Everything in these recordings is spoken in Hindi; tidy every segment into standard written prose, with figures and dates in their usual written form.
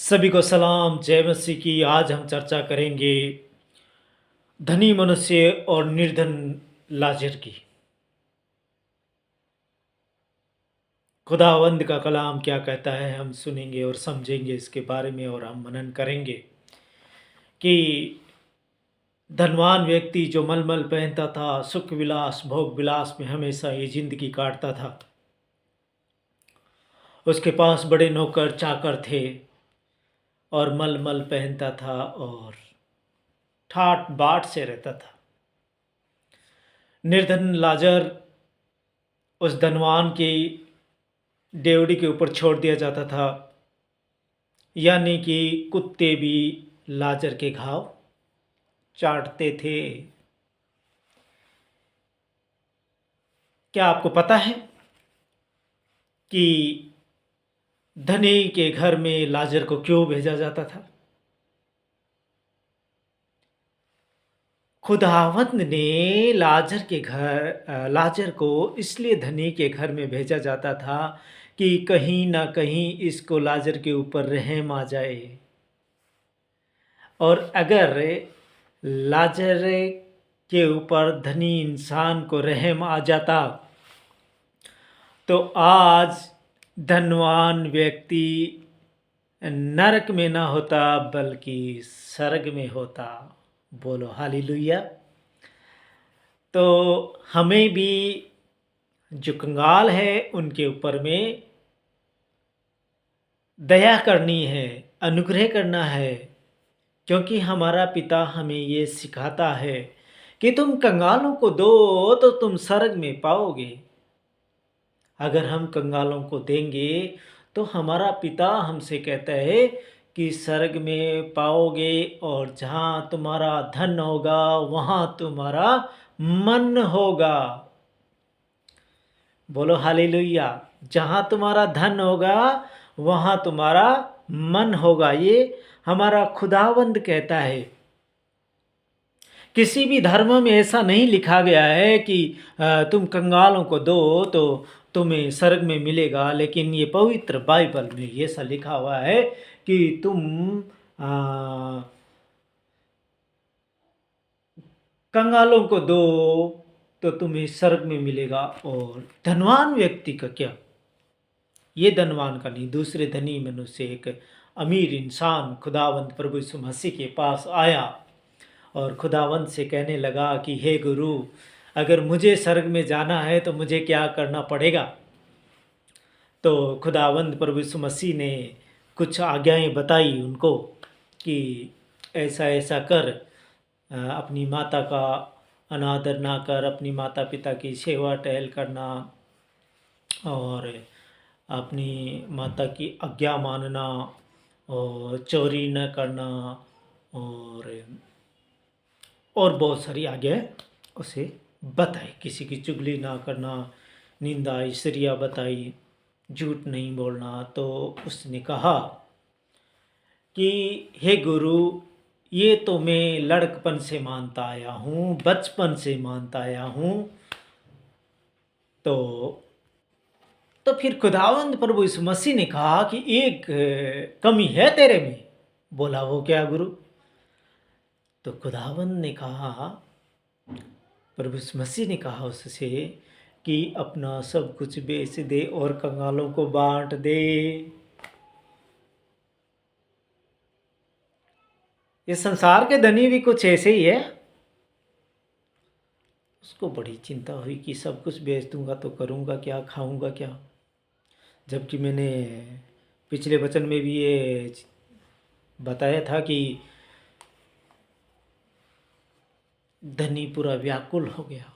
सभी को सलाम, जय मसीह की। आज हम चर्चा करेंगे धनी मनुष्य और निर्धन लाजर की। खुदावंद का कलाम क्या कहता है हम सुनेंगे और समझेंगे इसके बारे में, और हम मनन करेंगे कि धनवान व्यक्ति जो मलमल पहनता था, सुख विलास भोग विलास में हमेशा ये जिंदगी काटता था। उसके पास बड़े नौकर चाकर थे और मलमल पहनता था और ठाट बाट से रहता था। निर्धन लाजर उस धनवान की डेवड़ी के ऊपर छोड़ दिया जाता था, यानी कि कुत्ते भी लाजर के घाव चाटते थे। क्या आपको पता है कि धनी के घर में लाजर को क्यों भेजा जाता था? खुदावंद ने लाजर को इसलिए धनी के घर में भेजा जाता था कि कहीं ना कहीं इसको लाजर के ऊपर रहम आ जाए, और अगर लाजर के ऊपर धनी इंसान को रहम आ जाता तो आज धनवान व्यक्ति नरक में ना होता बल्कि स्वर्ग में होता। बोलो हालेलुया। तो हमें भी जो कंगाल है उनके ऊपर में दया करनी है, अनुग्रह करना है, क्योंकि हमारा पिता हमें ये सिखाता है कि तुम कंगालों को दो तो तुम स्वर्ग में पाओगे। अगर हम कंगालों को देंगे तो हमारा पिता हमसे कहता है कि स्वर्ग में पाओगे, और जहाँ तुम्हारा धन होगा वहाँ तुम्हारा मन होगा। बोलो हालेलुया। जहाँ तुम्हारा धन होगा वहाँ तुम्हारा मन होगा, ये हमारा खुदावंद कहता है। किसी भी धर्म में ऐसा नहीं लिखा गया है कि तुम कंगालों को दो तो तुम्हें स्वर्ग में मिलेगा, लेकिन ये पवित्र बाइबल में ये ऐसा लिखा हुआ है कि तुम कंगालों को दो तो तुम्हें स्वर्ग में मिलेगा। और धनवान व्यक्ति का क्या, ये धनवान का नहीं, दूसरे धनी मनुष्य एक अमीर इंसान खुदावंद प्रभु यीशु मसीह के पास आया और खुदावंद से कहने लगा कि हे गुरु, अगर मुझे स्वर्ग में जाना है तो मुझे क्या करना पड़ेगा? तो खुदावंद प्रभु यीशु मसीह ने कुछ आज्ञाएं बताई उनको कि ऐसा ऐसा कर, अपनी माता का अनादर ना कर, अपनी माता पिता की सेवा टहल करना, और अपनी माता की आज्ञा मानना, और चोरी न करना, और बहुत सारी आज्ञाएं उसे बताई। किसी की चुगली ना करना, निंदा ईर्ष्या बताई, झूठ नहीं बोलना। तो उसने कहा कि हे गुरु, ये तो मैं लड़कपन से मानता आया हूँ, बचपन से मानता आया हूँ। तो फिर खुदावंद प्रभु यीशु मसीह ने कहा कि एक कमी है तेरे में। बोला वो क्या गुरु? तो खुदावंद ने कहा, प्रभु यीशु मसीह ने कहा उससे कि अपना सब कुछ बेच दे और कंगालों को बांट दे। इस संसार के धनी भी कुछ ऐसे ही है। उसको बड़ी चिंता हुई कि सब कुछ बेच दूंगा तो करूंगा क्या, खाऊंगा क्या। जबकि मैंने पिछले वचन में भी ये बताया था कि धनी पूरा व्याकुल हो गया,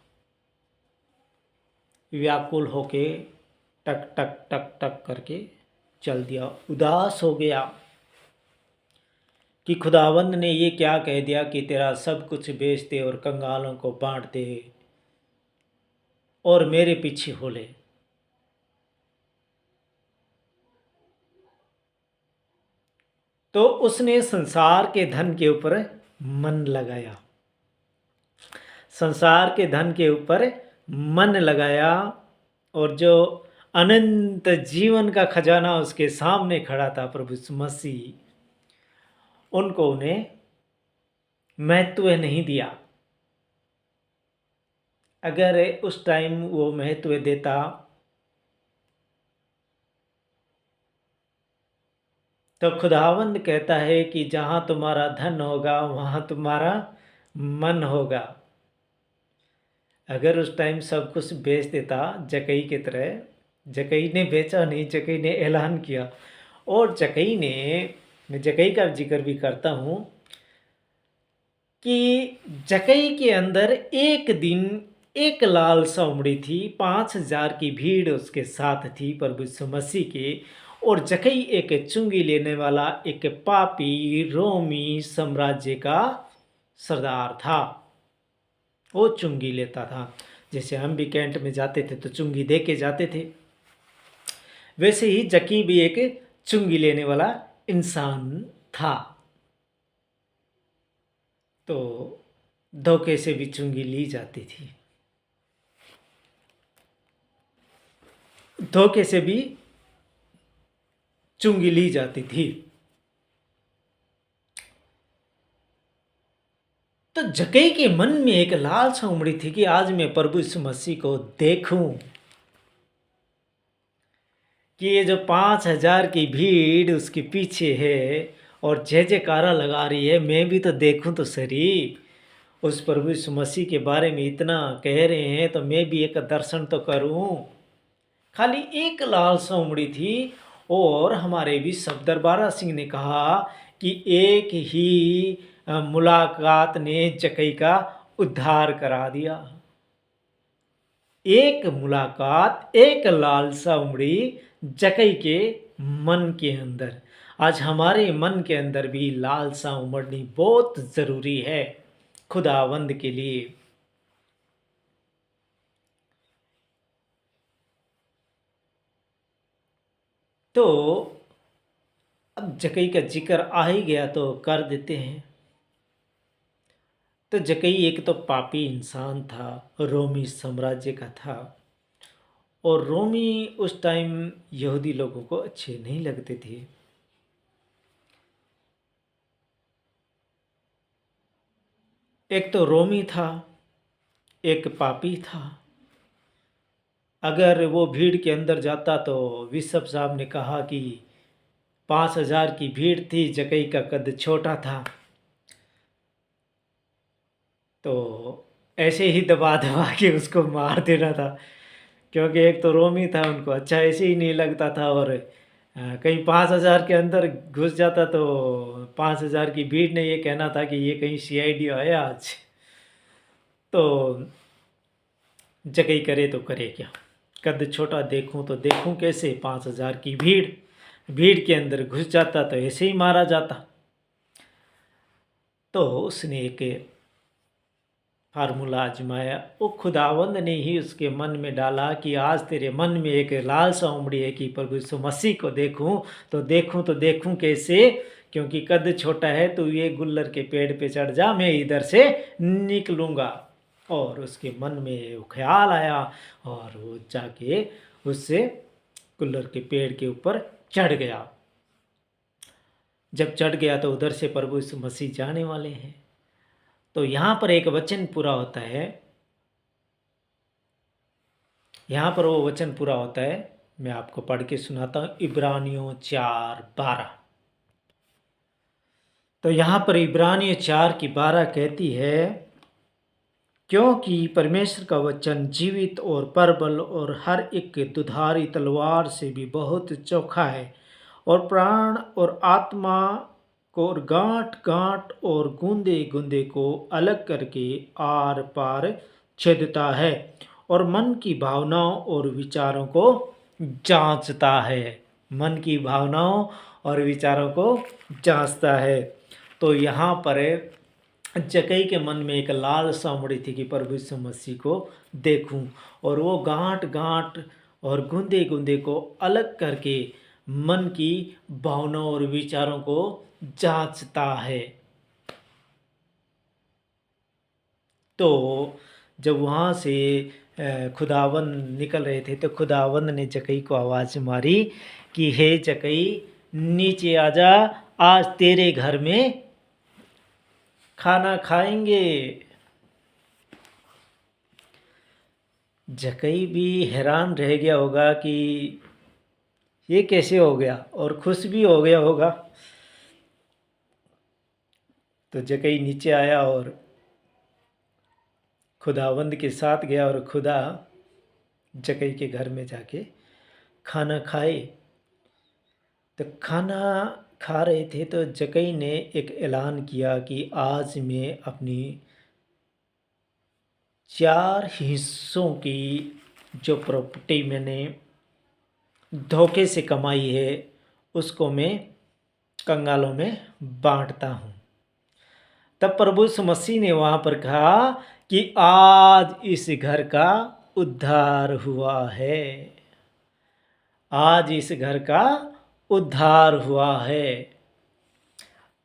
व्याकुल होके टक टक टक टक करके चल दिया, उदास हो गया कि खुदावंद ने ये क्या कह दिया कि तेरा सब कुछ बेच दे और कंगालों को बांट दे और मेरे पीछे हो ले। तो उसने संसार के धन के ऊपर मन लगाया, संसार के धन के ऊपर मन लगाया, और जो अनंत जीवन का खजाना उसके सामने खड़ा था, प्रभु यीशु मसीह, उनको उन्हें महत्व नहीं दिया। अगर उस टाइम वो महत्व देता तो खुदावंद कहता है कि जहाँ तुम्हारा धन होगा वहाँ तुम्हारा मन होगा। अगर उस टाइम सब कुछ बेच देता जकई की तरह, जकई ने बेचा नहीं, जकई ने ऐलान किया। और जकई ने, मैं जकई का जिक्र भी करता हूँ कि जकई के अंदर एक दिन एक लालसा उमड़ी थी, 5,000 की भीड़ उसके साथ थी प्रभु यीशु मसीह के। और जकई एक चुंगी लेने वाला एक पापी रोमी साम्राज्य का सरदार था। वो चुंगी लेता था। जैसे हम भी कैंट में जाते थे तो चुंगी दे के जाते थे, वैसे ही जकी भी एक चुंगी लेने वाला इंसान था। तो धोखे से भी चुंगी ली जाती थी, धोखे से भी चुंगी ली जाती थी। तो जकई के मन में एक लालसा उमड़ी थी कि आज मैं प्रभु यीशु मसीह को देखूं, कि ये जो 5,000 की भीड़ उसके पीछे है और जय जयकारा लगा रही है, मैं भी तो देखूं तो सही। उस प्रभु यीशु मसीह के बारे में इतना कह रहे हैं तो मैं भी एक दर्शन तो करूं। खाली एक लालसा उमड़ी थी। और हमारे भी सफदर बारा सिंह ने कहा कि एक ही मुलाकात ने जकई का उद्धार करा दिया। एक मुलाकात, एक लालसा उमड़ी जकई के मन के अंदर। आज हमारे मन के अंदर भी लालसा उमड़नी बहुत ज़रूरी है खुदावंद के लिए। तो अब जकई का जिक्र आ ही गया तो कर देते हैं। तो जकई एक तो पापी इंसान था, रोमी साम्राज्य का था। और रोमी उस टाइम यहूदी लोगों को अच्छे नहीं लगते थे। एक तो रोमी था, एक पापी था। अगर वो भीड़ के अंदर जाता तो बिशप साहब ने कहा कि 5,000 की भीड़ थी, जकई का कद छोटा था, तो ऐसे ही दबा दबा के उसको मार देना था। क्योंकि एक तो रोमी था, उनको अच्छा ऐसे ही नहीं लगता था। और कहीं 5,000 के अंदर घुस जाता तो 5,000 की भीड़ ने ये कहना था कि ये कहीं CID आया आज। तो जकई करे तो करे क्या, कद छोटा देखूं तो देखूं कैसे, 5,000 की भीड़, भीड़ के अंदर घुस जाता तो ऐसे ही मारा जाता। तो उसने एक फार्मूला आजमाया। वो खुदावंद ने ही उसके मन में डाला कि आज तेरे मन में एक लालसा उमड़ी है कि प्रभु यीशु मसीह को देखूं तो देखूं कैसे, क्योंकि कद छोटा है तो ये गुल्लर के पेड़ पे चढ़ जा, मैं इधर से निकलूँगा। और उसके मन में वो ख्याल आया और वो जाके उससे गुल्लर के पेड़ के ऊपर चढ़ गया। जब चढ़ गया तो उधर से प्रभु यीशु मसीह जाने वाले हैं। तो यहाँ पर एक वचन पूरा होता है, यहाँ पर वो वचन पूरा होता है, मैं आपको पढ़ के सुनाता हूँ। इब्रानियों 4:12। तो यहाँ पर इब्रानियों 4:12 कहती है, क्योंकि परमेश्वर का वचन जीवित और प्रबल और हर एक दुधारी तलवार से भी बहुत चोखा है और प्राण और आत्मा को और गांठ गांठ और गूंदे गूंदे को अलग करके आर पार छेदता है और मन की भावनाओं और विचारों को जांचता है। मन की भावनाओं और विचारों को जांचता है। तो यहाँ पर जकई के मन में एक लालसा उमड़ी थी कि प्रभु यीशु मसीह को देखूं। और वो गांठ गांठ और गूंदे गूंदे को अलग करके मन की भावनाओं और विचारों को जांचता है। तो जब वहाँ से खुदावंद निकल रहे थे तो खुदावंद ने जकई को आवाज़ मारी कि हे जकई, नीचे आजा, आज तेरे घर में खाना खाएंगे। जकई भी हैरान रह गया होगा कि ये कैसे हो गया, और खुश भी हो गया होगा। तो जकई नीचे आया और खुदावंद के साथ गया और खुदा जकई के घर में जाके खाना खाए। तो खाना खा रहे थे तो जकई ने एक ऐलान किया कि आज मैं अपनी 4 हिस्सों की जो प्रॉपर्टी मैंने धोखे से कमाई है उसको मैं कंगालों में बांटता हूँ। तब प्रभु यीशु मसीह ने वहाँ पर कहा कि आज इस घर का उद्धार हुआ है, आज इस घर का उद्धार हुआ है।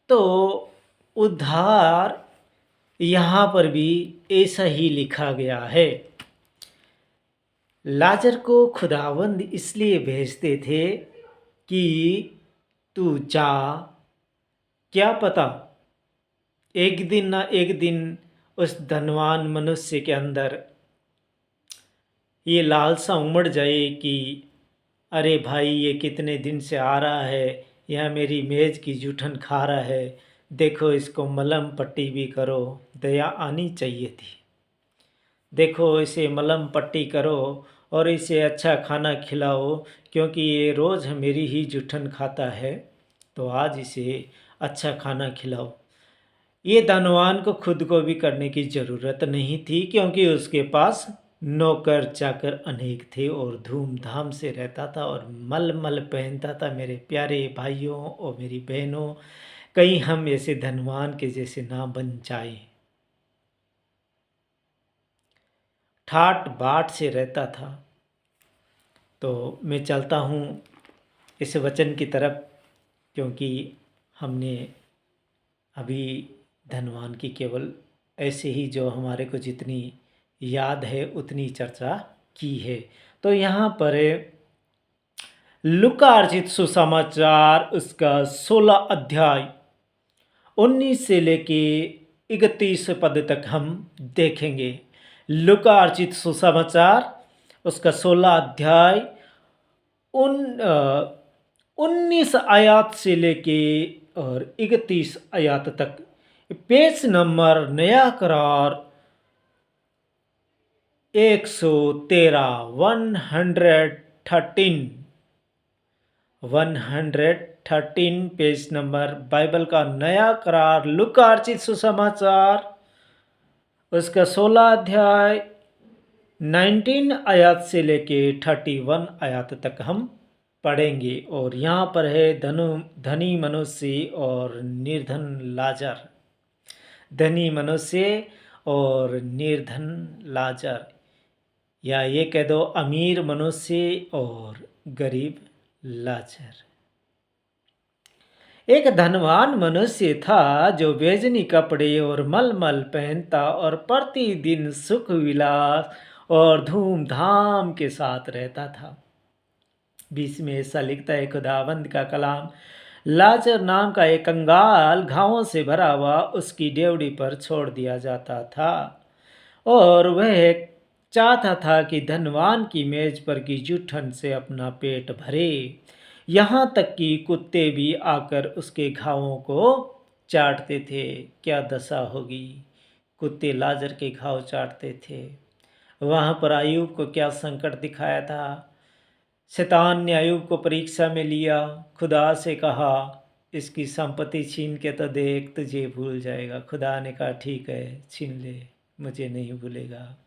तो उद्धार यहाँ पर भी ऐसा ही लिखा गया है। लाजर को खुदावंद इसलिए भेजते थे कि तू जा, क्या पता एक दिन ना एक दिन उस धनवान मनुष्य के अंदर ये लालसा उमड़ जाए कि अरे भाई, ये कितने दिन से आ रहा है, यह मेरी मेज की जूठन खा रहा है, देखो इसको मलम पट्टी भी करो। दया आनी चाहिए थी। देखो इसे मलम पट्टी करो और इसे अच्छा खाना खिलाओ, क्योंकि ये रोज़ मेरी ही जूठन खाता है, तो आज इसे अच्छा खाना खिलाओ। ये धनवान को खुद को भी करने की ज़रूरत नहीं थी, क्योंकि उसके पास नौकर चाकर अनेक थे और धूमधाम से रहता था और मल मल पहनता था। मेरे प्यारे भाइयों और मेरी बहनों, कहीं हम ऐसे धनवान के जैसे ना बन जाए। ठाट बाट से रहता था। तो मैं चलता हूँ इस वचन की तरफ, क्योंकि हमने अभी धनवान की केवल ऐसे ही जो हमारे को जितनी याद है उतनी चर्चा की है। तो यहाँ पर लूका अर्जित सुसमाचार उसका 16 अध्याय 19 से लेके 31 पद तक हम देखेंगे। लूका अर्जित सुसमाचार उसका 16 अध्याय 19 आयात से लेके और 31 आयात तक। पेज नंबर नया करार 113 पेज नंबर बाइबल का नया करार लूका अर्जित सुसमाचार उसका 16 अध्याय 19 आयत से लेके 31 आयत तक हम पढ़ेंगे। और यहाँ पर है धनी मनुष्य और निर्धन लाजर। धनी मनुष्य और निर्धन लाजर, या ये कह दो अमीर मनुष्य और गरीब लाजर। एक धनवान मनुष्य था जो बेजनी कपड़े और मलमल पहनता और प्रतिदिन सुख विलास और धूमधाम के साथ रहता था। 20 में ऐसा लिखता है खुदावंद का कलाम, लाजर नाम का एक कंगाल घावों से भरा हुआ उसकी डेवड़ी पर छोड़ दिया जाता था, और वह चाहता था कि धनवान की मेज पर की जूठन से अपना पेट भरे। यहाँ तक कि कुत्ते भी आकर उसके घावों को चाटते थे। क्या दशा होगी, कुत्ते लाजर के घाव चाटते थे। वहाँ पर अय्यूब को क्या संकट दिखाया था। शैतान ने अय्यूब को परीक्षा में लिया, खुदा से कहा इसकी संपत्ति छीन के तो देख, तुझे भूल जाएगा। खुदा ने कहा ठीक है, छीन ले, मुझे नहीं भूलेगा।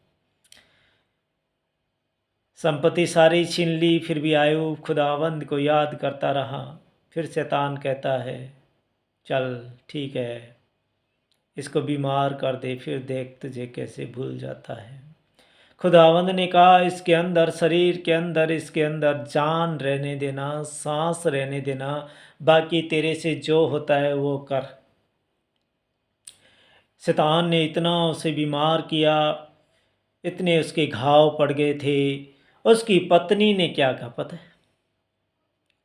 संपत्ति सारी छीन ली, फिर भी अय्यूब खुदावंद को याद करता रहा। फिर शैतान कहता है चल ठीक है, इसको बीमार कर दे, फिर देख तुझे कैसे भूल जाता है। खुदावंद ने कहा इसके अंदर, शरीर के अंदर, इसके अंदर जान रहने देना, सांस रहने देना, बाकी तेरे से जो होता है वो कर। शैतान ने इतना उसे बीमार किया, इतने उसके घाव पड़ गए थे। उसकी पत्नी ने क्या कहा पता है,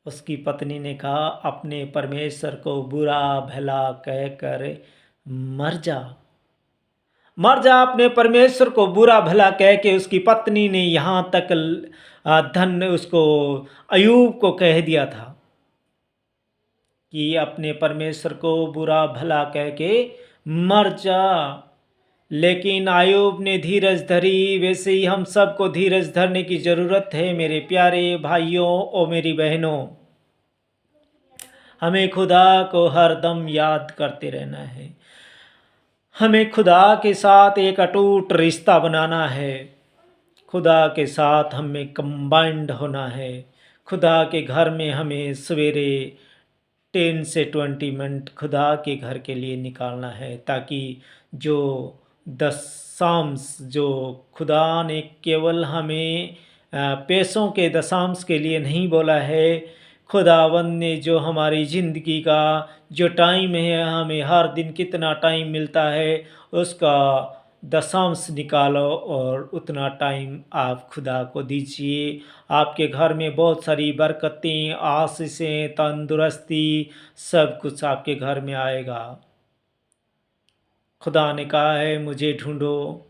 उसकी पत्नी ने कहा, अपने परमेश्वर को बुरा भला कहकर मर जा, मर जा। अपने परमेश्वर को बुरा भला कह के उसकी पत्नी ने यहाँ तक धन उसको अयूब को कह दिया था कि अपने परमेश्वर को बुरा भला कह के मर जा। लेकिन अयूब ने धीरज धरी। वैसे ही हम सबको धीरज धरने की ज़रूरत है मेरे प्यारे भाइयों और मेरी बहनों। हमें खुदा को हर दम याद करते रहना है। हमें खुदा के साथ एक अटूट रिश्ता बनाना है। खुदा के साथ हमें कंबाइंड होना है। खुदा के घर में हमें सवेरे 10 से 20 मिनट खुदा के घर के लिए निकालना है, ताकि जो दशांश जो खुदा ने केवल हमें पैसों के दशांश के लिए नहीं बोला है, खुदावंद ने जो हमारी ज़िंदगी का जो टाइम है, हमें हर दिन कितना टाइम मिलता है उसका दशांश निकालो और उतना टाइम आप खुदा को दीजिए। आपके घर में बहुत सारी बरकतें, आशीषें, तंदुरुस्ती सब कुछ आपके घर में आएगा। खुदा ने कहा है, मुझे ढूंढो,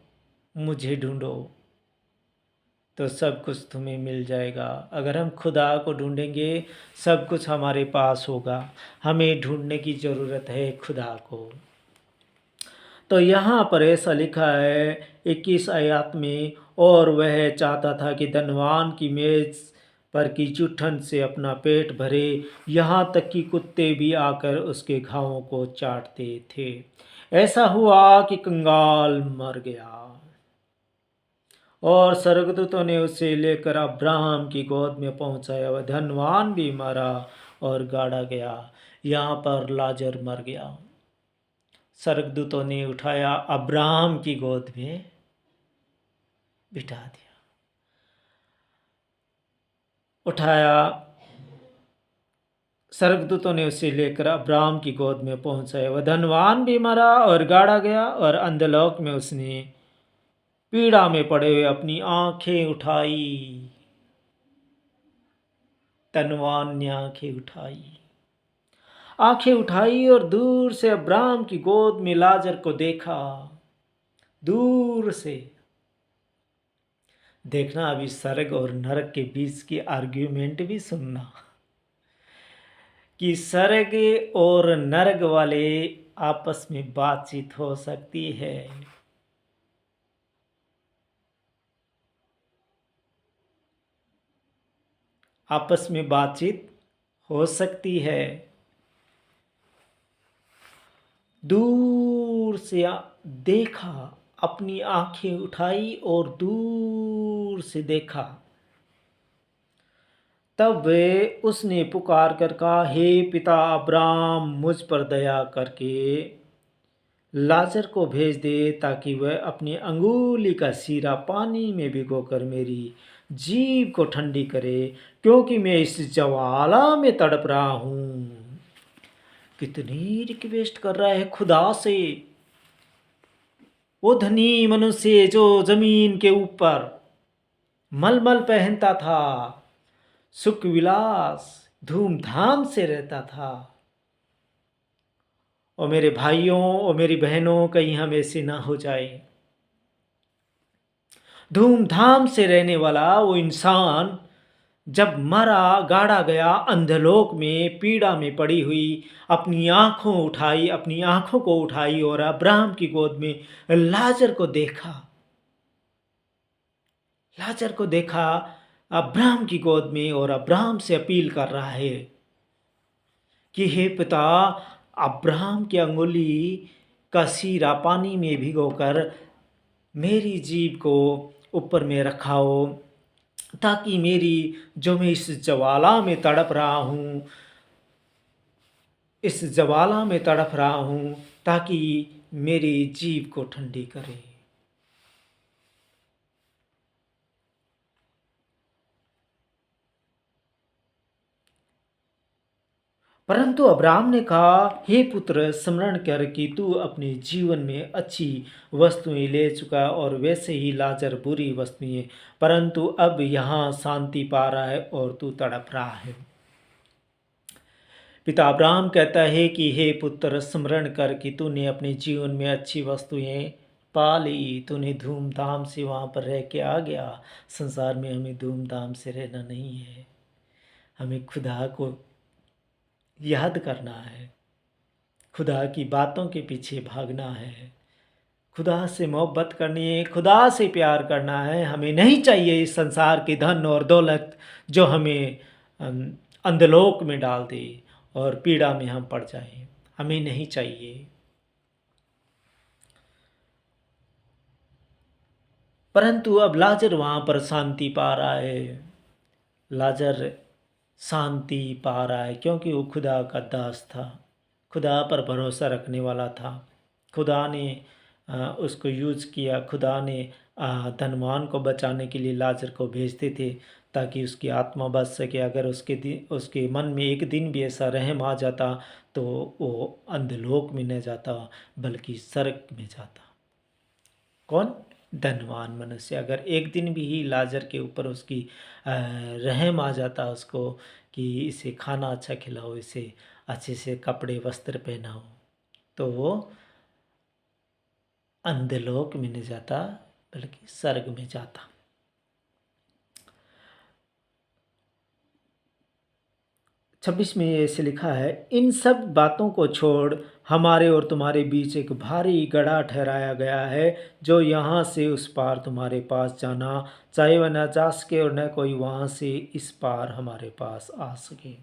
मुझे ढूंढो तो सब कुछ तुम्हें मिल जाएगा। अगर हम खुदा को ढूंढेंगे सब कुछ हमारे पास होगा। हमें ढूंढने की ज़रूरत है खुदा को। तो यहाँ पर ऐसा लिखा है 21 आयत में, और वह चाहता था कि धनवान की मेज पर की चूठन से अपना पेट भरे, यहाँ तक कि कुत्ते भी आकर उसके घावों को चाटते थे। ऐसा हुआ कि कंगाल मर गया और स्वर्गदूतों ने उसे लेकर अब्राहम की गोद में पहुंचाया। वह धनवान भी मरा और गाड़ा गया। यहाँ पर लाजर मर गया। स्वर्गदूतों ने उठाया, अब्राहम की गोद में बिठा दिया, उठाया। स्वर्गदूतों ने उसे लेकर अब्राहम की गोद में पहुंचाया। वह धनवान भी मरा और गाड़ा गया और अंधलोक में उसने पीड़ा में पड़े हुए अपनी आंखें उठाई। धनवान ने आंखें उठाई और दूर से अब्राहम की गोद में लाजर को देखा। दूर से देखना, अभी स्वर्ग और नरक के बीच की आर्ग्यूमेंट भी सुनना कि स्वर्ग और नरक वाले आपस में बातचीत हो सकती है। आपस में बातचीत हो सकती है। दूर से देखा, अपनी आंखें उठाई और दूर से देखा। तब उसने पुकार कर कहा, हे पिता अब्राहम, मुझ पर दया करके लाजर को भेज दे, ताकि वह अपनी अंगुली का सीरा पानी में भिगोकर मेरी जीभ को ठंडी करे, क्योंकि मैं इस ज्वाला में तड़प रहा हूँ। कितनी रिक्वेस्ट कर रहा है खुदा से। वो धनी मनुष्य जो जमीन के ऊपर मलमल पहनता था, सुख विलास धूमधाम से रहता था। और मेरे भाइयों और मेरी बहनों, कहीं हम ऐसे ना हो जाए। धूमधाम से रहने वाला वो इंसान जब मरा, गाड़ा गया, अंधलोक में पीड़ा में पड़ी हुई, अपनी आंखों को उठाई और अब्राहम की गोद में लाजर को देखा अब्राहम की गोद में, और अब्राहम से अपील कर रहा है कि हे पिता, अब्राहम की अंगुली का सीरा पानी में भिगोकर मेरी जीभ को ऊपर में रखाओ, ताकि मैं इस ज्वाला में तड़प रहा हूँ, ताकि मेरी जीभ को ठंडी करे। परंतु अब्राहम ने कहा, हे पुत्र, स्मरण कर कि तू अपने जीवन में अच्छी वस्तुएं ले चुका, और वैसे ही लाजर बुरी वस्तुएं, परंतु अब यहाँ शांति पा रहा है और तू तड़प रहा है। पिता अब्राहम कहता है कि हे पुत्र, स्मरण कर कि तूने अपने जीवन में अच्छी वस्तुएं पा ली, तूने धूमधाम से वहाँ पर रह के आ गया। संसार में हमें धूमधाम से रहना नहीं है, हमें खुदा को याद करना है, खुदा की बातों के पीछे भागना है, खुदा से मोहब्बत करनी है, खुदा से प्यार करना है। हमें नहीं चाहिए इस संसार की धन और दौलत जो हमें अंधलोक में डाल दे और पीड़ा में हम पड़ जाएं। हमें नहीं चाहिए। परंतु अब लाजर वहाँ पर शांति पा रहा है। लाजर शांति पा रहा है क्योंकि वो खुदा का दास था, खुदा पर भरोसा रखने वाला था। खुदा ने उसको यूज़ किया। खुदा ने धनवान को बचाने के लिए लाजर को भेजते थे ताकि उसकी आत्मा बच सके। अगर उसके मन में एक दिन भी ऐसा रहम आ जाता तो वो अंधलोक में न जाता बल्कि स्वर्ग में जाता। कौन? धनवान मनुष्य। अगर एक दिन भी ही लाजर के ऊपर उसकी रहम आ जाता उसको कि इसे खाना अच्छा खिलाओ, इसे अच्छे से कपड़े वस्त्र पहनाओ, तो वो अंधलोक में नहीं जाता बल्कि स्वर्ग में जाता। 26 में ऐसे लिखा है, इन सब बातों को छोड़ हमारे और तुम्हारे बीच एक भारी गड़ा ठहराया गया है, जो यहाँ से उस पार तुम्हारे पास जाना, चाहे वह न जा सके और न कोई वहाँ से इस पार हमारे पास आ सके।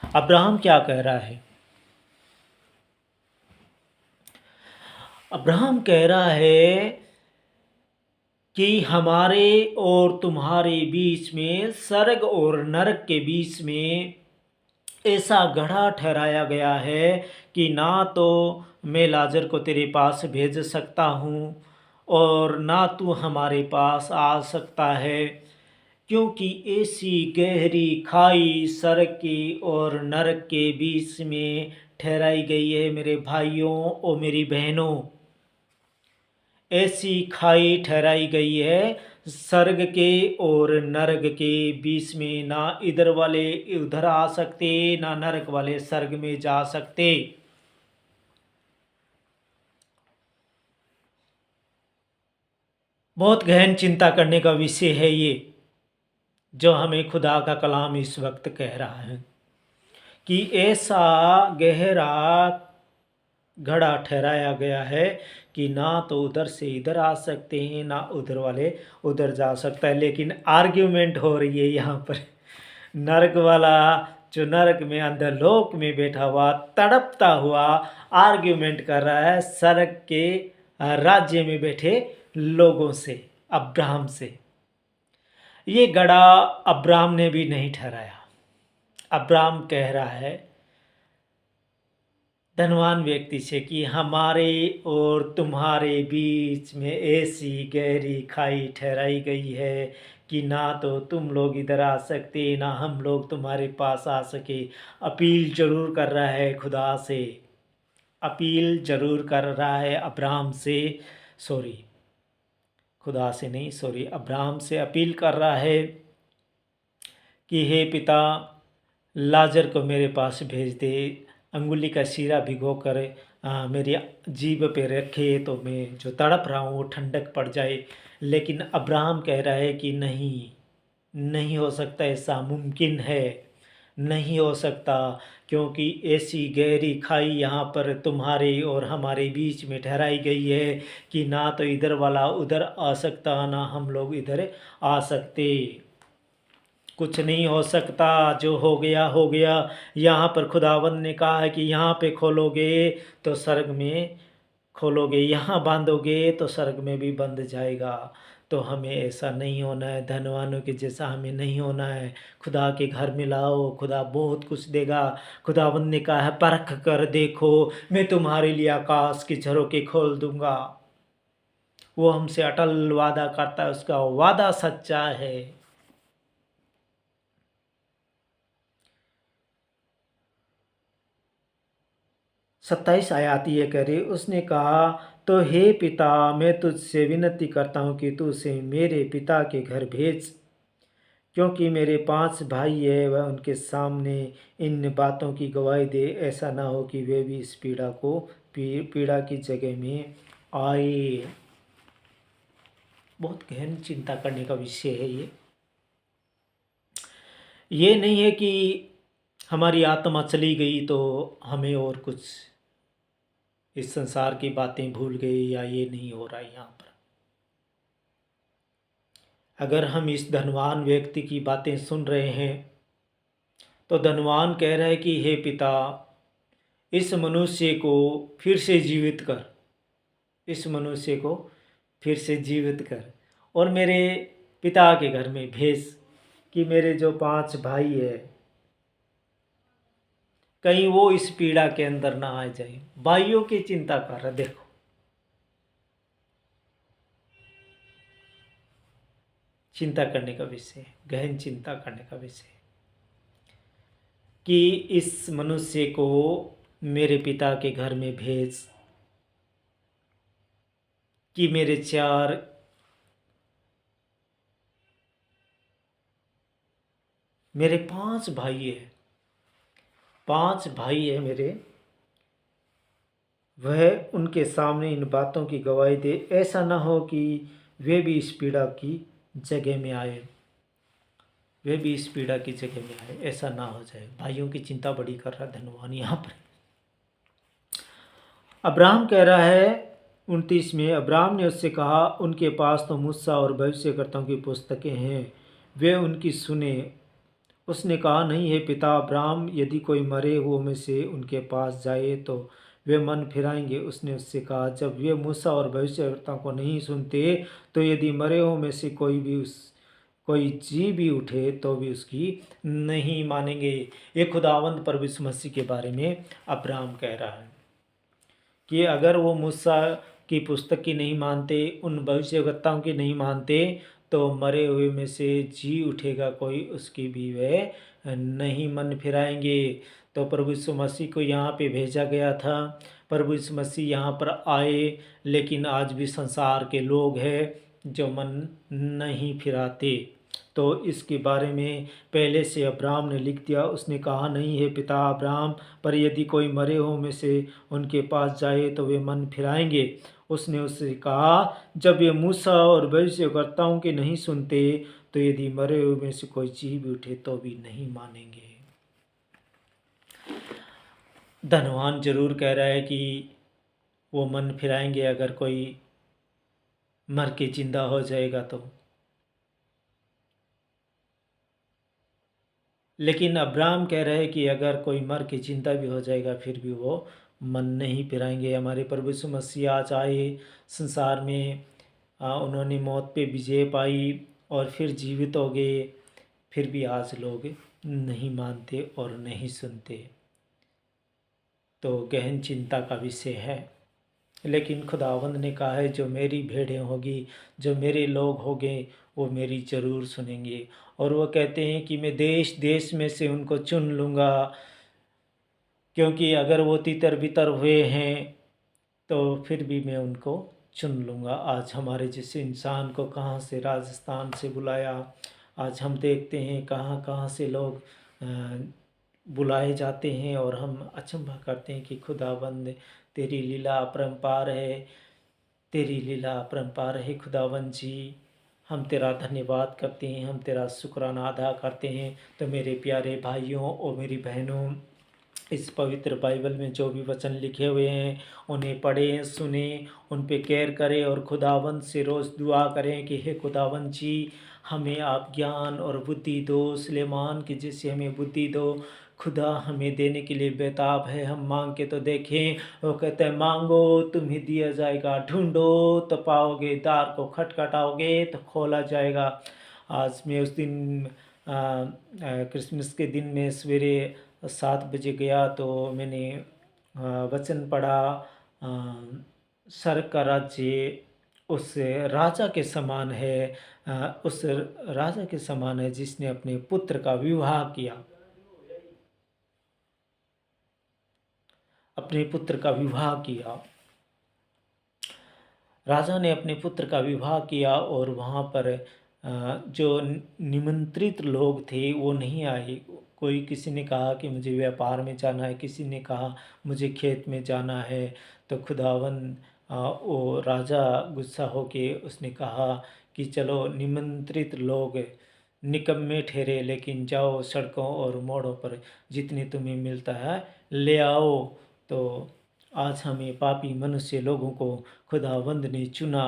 अब्राहम क्या कह रहा है? अब्राहम कह रहा है कि हमारे और तुम्हारे बीच में, स्वर्ग और नरक के बीच में ऐसा गढ़ा ठहराया गया है कि ना तो मैं लाजर को तेरे पास भेज सकता हूँ और ना तू हमारे पास आ सकता है, क्योंकि ऐसी गहरी खाई स्वर्ग की और नरक के बीच में ठहराई गई है। मेरे भाइयों और मेरी बहनों, ऐसी खाई ठहराई गई है स्वर्ग के और नरक के बीच में। ना इधर वाले उधर आ सकते, ना नरक वाले स्वर्ग में जा सकते। बहुत गहन चिंता करने का विषय है ये, जो हमें खुदा का कलाम इस वक्त कह रहा है कि ऐसा गहरा घड़ा ठहराया गया है कि ना तो उधर से इधर आ सकते हैं, ना उधर वाले उधर जा सकता है। लेकिन आर्ग्यूमेंट हो रही है यहाँ पर। नरक वाला जो नरक में अंदर लोक में बैठा हुआ तड़पता हुआ आर्ग्यूमेंट कर रहा है स्वर्ग के राज्य में बैठे लोगों से, अब्राहम से। ये गड़ा अब्राहम ने भी नहीं ठहराया। अब्राहम कह रहा है धनवान व्यक्ति से कि हमारे और तुम्हारे बीच में ऐसी गहरी खाई ठहराई गई है कि ना तो तुम लोग इधर आ सकते, ना हम लोग तुम्हारे पास आ सके। अपील जरूर कर रहा है खुदा से, अपील जरूर कर रहा है अब्राहम से, सॉरी खुदा से नहीं, सॉरी अब्राहम से अपील कर रहा है कि हे पिता, लाजर को मेरे पास भेज दे, अंगुली का शीरा भिगो कर मेरी जीभ पे रखे तो मैं जो तड़प रहा हूँ वो ठंडक पड़ जाए। लेकिन अब्राहम कह रहा है कि नहीं, नहीं हो सकता, ऐसा मुमकिन है नहीं हो सकता, क्योंकि ऐसी गहरी खाई यहाँ पर तुम्हारे और हमारे बीच में ठहराई गई है कि ना तो इधर वाला उधर आ सकता, ना हम लोग इधर आ सकते। कुछ नहीं हो सकता, जो हो गया हो गया। यहाँ पर खुदावंद ने कहा है कि यहाँ पे खोलोगे तो स्वर्ग में खोलोगे, यहाँ बांधोगे तो स्वर्ग में भी बंध जाएगा। तो हमें ऐसा नहीं होना है, धनवानों के जैसा हमें नहीं होना है। खुदा के घर में लाओ, खुदा बहुत कुछ देगा। खुदावंद ने कहा है परख कर देखो, मैं तुम्हारे लिए आकाश की झरोखे खोल दूंगा। वो हमसे अटल वादा करता है, उसका वादा सच्चा है। 27 आयत ये कह रही, उसने कहा तो हे पिता, मैं तुझसे विनती करता हूँ कि तू उसे मेरे पिता के घर भेज, क्योंकि मेरे 5 भाई हैं, वह उनके सामने इन बातों की गवाही दे, ऐसा ना हो कि वे भी इस पीड़ा की जगह में आए। बहुत गहन चिंता करने का विषय है ये नहीं है कि हमारी आत्मा चली गई तो हमें और कुछ इस संसार की बातें भूल गए, या ये नहीं हो रहा है यहाँ पर। अगर हम इस धनवान व्यक्ति की बातें सुन रहे हैं तो धनवान कह रहा है कि हे पिता, इस मनुष्य को फिर से जीवित कर, इस मनुष्य को फिर से जीवित कर और मेरे पिता के घर में भेज, कि मेरे जो 5 भाई है कहीं वो इस पीड़ा के अंदर ना आ जाए। भाइयों की चिंता कर रहा, देखो चिंता करने का विषय, गहन चिंता करने का विषय, कि इस मनुष्य को मेरे पिता के घर में भेज, कि मेरे 5 भाई है, 5 भाई है मेरे, वह उनके सामने इन बातों की गवाही दे, ऐसा ना हो कि वे भी इस पीड़ा की जगह में आए, वे भी इस पीड़ा की जगह में आए, ऐसा ना हो जाए। भाइयों की चिंता बड़ी कर रहा धनवान यहाँ पर। अब्राहम कह रहा है 29 में, अब्राहम ने उससे कहा, उनके पास तो मूसा और भविष्यवक्ताओं की पुस्तकें हैं, वे उनकी सुने। उसने कहा, नहीं है पिता अब्राहम, यदि कोई मरे हुओं में से उनके पास जाए तो वे मन फिराएंगे। उसने उससे कहा, जब वे मूसा और भविष्यवक्ताओं को नहीं सुनते तो यदि मरे हुओं में से कोई जी भी उठे तो भी उसकी नहीं मानेंगे। ये खुदावंद प्रभु यीशु मसीह के बारे में अब्राहम कह रहा है कि अगर वो मूसा की पुस्तक की नहीं मानते, उन भविष्यवक्ताओं की नहीं मानते, तो मरे हुए में से जी उठेगा कोई, उसकी भी वे नहीं मन फिराएंगे। तो प्रभु यीशु मसीह को यहाँ पे भेजा गया था, प्रभु यीशु मसीह यहाँ पर आए, लेकिन आज भी संसार के लोग हैं जो मन नहीं फिराते। तो इसके बारे में पहले से अब्राहम ने लिख दिया। उसने कहा, नहीं है पिता अब्राहम, पर यदि कोई मरे हुओं में से उनके पास जाए तो वे मन फिराएंगे। उसने उससे कहा, जब वे मूसा और भविष्यवक्ताओं के नहीं सुनते तो यदि मरे हुए में से कोई जी भी उठे तो भी नहीं मानेंगे। धनवान जरूर कह रहा है कि वो मन फिराएंगे अगर कोई मर के जिंदा हो जाएगा तो, लेकिन अब्राहम कह रहे हैं कि अगर कोई मर के जिंदा भी हो जाएगा फिर भी वो मन नहीं फिराएंगे। हमारे प्रभु यीशु मसीह आज आए संसार में, उन्होंने मौत पे विजय पाई और फिर जीवित हो गए, फिर भी आज लोग नहीं मानते और नहीं सुनते। तो गहन चिंता का विषय है। लेकिन खुदावंद ने कहा है, जो मेरी भेड़ें होगी, जो मेरे लोग होंगे, वो मेरी ज़रूर सुनेंगे। और वो कहते हैं कि मैं देश देश में से उनको चुन लूँगा, क्योंकि अगर वो तितर बितर हुए हैं तो फिर भी मैं उनको चुन लूँगा। आज हमारे जैसे इंसान को कहाँ से राजस्थान से बुलाया, आज हम देखते हैं कहाँ कहाँ से लोग बुलाए जाते हैं, और हम अचंभा करते हैं कि खुदावंद तेरी लीला अपरंपार है, तेरी लीला अपरंपार है खुदावंद जी। हम तेरा धन्यवाद करते हैं, हम तेरा शुक्राना अदा करते हैं। तो मेरे प्यारे भाइयों और मेरी बहनों, इस पवित्र बाइबल में जो भी वचन लिखे हुए हैं उन्हें पढ़ें, सुने, उन पे केयर करें और खुदावंद से रोज़ दुआ करें कि हे खुदावंद जी, हमें आप ज्ञान और बुद्धि दो, सुलेमान की जैसे हमें बुद्धि दो। खुदा हमें देने के लिए बेताब है, हम मांग के तो देखें। वो कहते हैं, मांगो तुम्हें दिया जाएगा, ढूंढो तो पाओगे, द्वार को खटखटाओगे तो खोला जाएगा। आज मैं उस दिन क्रिसमस के दिन में सवेरे 7 बजे गया तो मैंने वचन पढ़ा, अ, स्वर्ग का राज्य उस राजा के समान है, उस राजा के समान है जिसने अपने पुत्र का विवाह किया, अपने पुत्र का विवाह किया। राजा ने अपने पुत्र का विवाह किया और वहाँ पर जो निमंत्रित लोग थे वो नहीं आए। कोई किसी ने कहा कि मुझे व्यापार में जाना है, किसी ने कहा मुझे खेत में जाना है। तो खुदावन वो राजा गुस्सा होके उसने कहा कि चलो निमंत्रित लोग निकम्मे ठहरे, लेकिन जाओ सड़कों और मोड़ों पर जितने तुम्हें मिलता है ले आओ। तो आज हमें पापी मनुष्य लोगों को खुदावंद ने चुना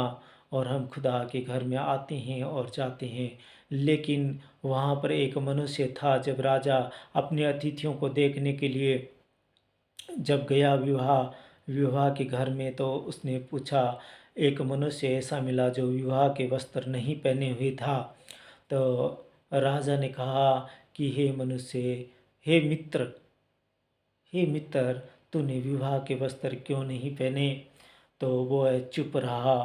और हम खुदा के घर में आते हैं और जाते हैं। लेकिन वहाँ पर एक मनुष्य था, जब राजा अपने अतिथियों को देखने के लिए जब गया विवाह के घर में, तो उसने पूछा, एक मनुष्य ऐसा मिला जो विवाह के वस्त्र नहीं पहने हुए था। तो राजा ने कहा कि हे मित्र, हे मित्र, तूने विवाह के वस्त्र क्यों नहीं पहने? तो वो चुप रहा।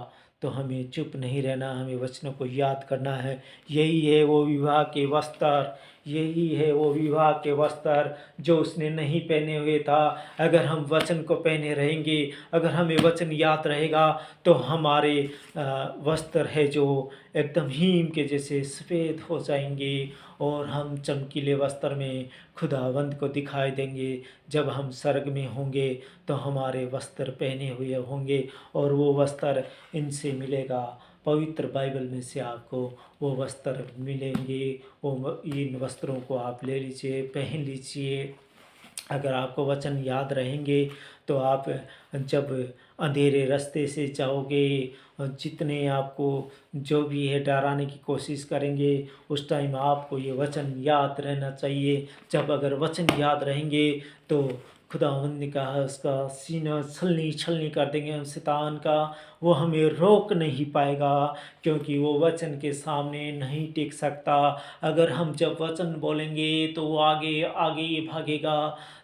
तो हमें चुप नहीं रहना, हमें वचनों को याद करना है। यही है वो विवाह के वस्त्र, यही है वो विवाह के वस्त्र जो उसने नहीं पहने हुए था। अगर हम वचन को पहने रहेंगे, अगर हमें वचन याद रहेगा, तो हमारे वस्त्र है जो एकदम हीम के जैसे सफ़ेद हो जाएंगे और हम चमकीले वस्त्र में खुदावंद को दिखाई देंगे। जब हम स्वर्ग में होंगे तो हमारे वस्त्र पहने हुए होंगे और वो वस्त्र इनसे मिलेगा। पवित्र बाइबल में से आपको वो वस्त्र मिलेंगे। इन वस्त्रों को आप ले लीजिए, पहन लीजिए। अगर आपको वचन याद रहेंगे तो आप जब अंधेरे रास्ते से जाओगे और जितने आपको जो भी है डराने की कोशिश करेंगे, उस टाइम आपको ये वचन याद रहना चाहिए। जब अगर वचन याद रहेंगे तो खुदावंद ने कहा उसका सीना छलनी छलनी कर देंगे हम शैतान का, वो हमें रोक नहीं पाएगा, क्योंकि वो वचन के सामने नहीं टिक सकता। अगर हम जब वचन बोलेंगे तो वो आगे आगे ही भागेगा।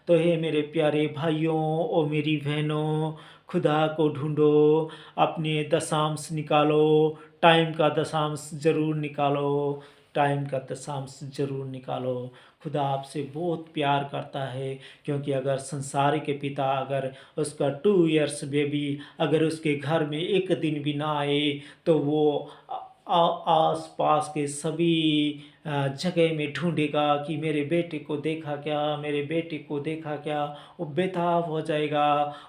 तो हे मेरे प्यारे भाइयों और मेरी बहनों, खुदा को ढूंढो, अपने दशांश निकालो, टाइम का दशांश ज़रूर निकालो, टाइम का दशांश ज़रूर निकालो। खुदा आपसे बहुत प्यार करता है, क्योंकि अगर संसार के पिता अगर उसका 2 इयर्स बेबी अगर उसके घर में एक दिन भी ना आए, तो वो आस पास के सभी जगह में ढूंढेगा कि मेरे बेटे को देखा क्या, मेरे बेटे को देखा क्या। वो बेताब हो जाएगा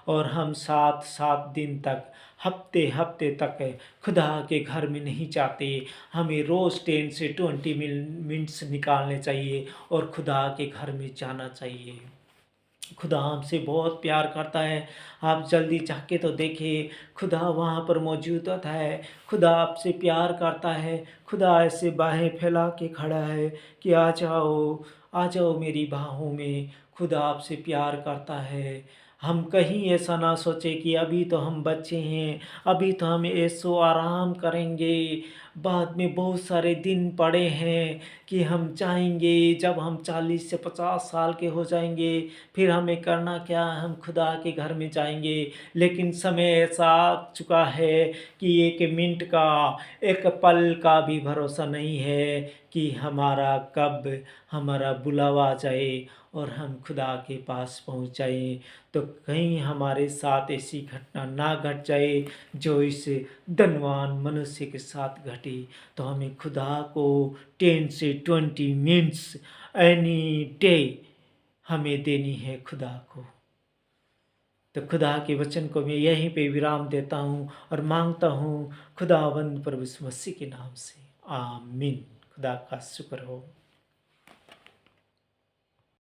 और हम 7 दिन तक, हफ्ते हफ्ते तक खुदा के घर में नहीं जाते। हमें रोज़ 10 से 20 मिनट्स निकालने चाहिए और खुदा के घर में जाना चाहिए। खुदा हमसे बहुत प्यार करता है। आप जल्दी जाके तो देखिए, खुदा वहाँ पर मौजूद होता है। खुदा आपसे प्यार करता है। खुदा ऐसे बाहें फैला के खड़ा है कि आ जाओ मेरी बाहों में। खुदा आपसे प्यार करता है। हम कहीं ऐसा ना सोचे कि अभी तो हम बच्चे हैं, अभी तो हम ऐसो आराम करेंगे, बाद में बहुत सारे दिन पड़े हैं कि हम चाहेंगे जब हम 40 से 50 साल के हो जाएंगे फिर हमें करना क्या, हम खुदा के घर में जाएंगे। लेकिन समय ऐसा आ चुका है कि एक मिनट का, एक पल का भी भरोसा नहीं है कि हमारा कब हमारा बुलावा आ जाए और हम खुदा के पास पहुंच जाएं। तो कहीं हमारे साथ ऐसी घटना ना घट जाए जो इस धनवान मनुष्य के साथ घटी। तो हमें खुदा को 10 से 20 मिनट्स एनी डे हमें देनी है खुदा को। तो खुदा के वचन को मैं यहीं पे विराम देता हूँ और मांगता हूँ खुदावंद प्रभु यीशु मसीह के नाम से, आमीन। खुदा का शुक्र हो।